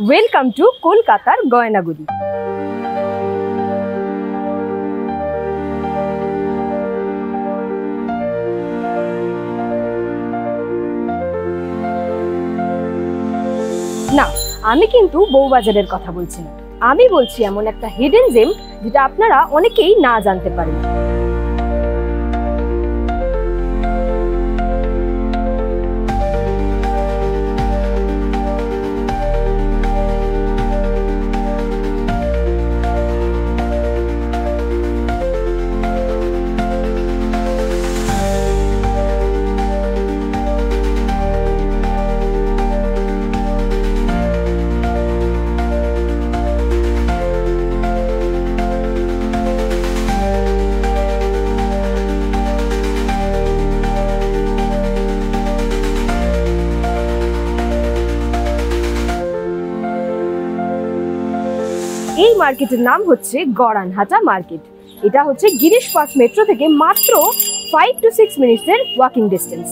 Welcome to কলকাতার গয়নাগুলি। না, আমি কিন্তু বউবাজারের কথা বলছি না, আমি বলছি এমন একটা হিডেন জেম যেটা আপনারা অনেকেই না জানতে পারেন। এই মার্কেটের নাম হচ্ছে গড়ানহাটা মার্কেট। এটা হচ্ছে গিরিশ পার্ক মেট্রো থেকে মাত্র 5 to 6 মিনিটসের ওয়াকিং ডিস্টেন্স।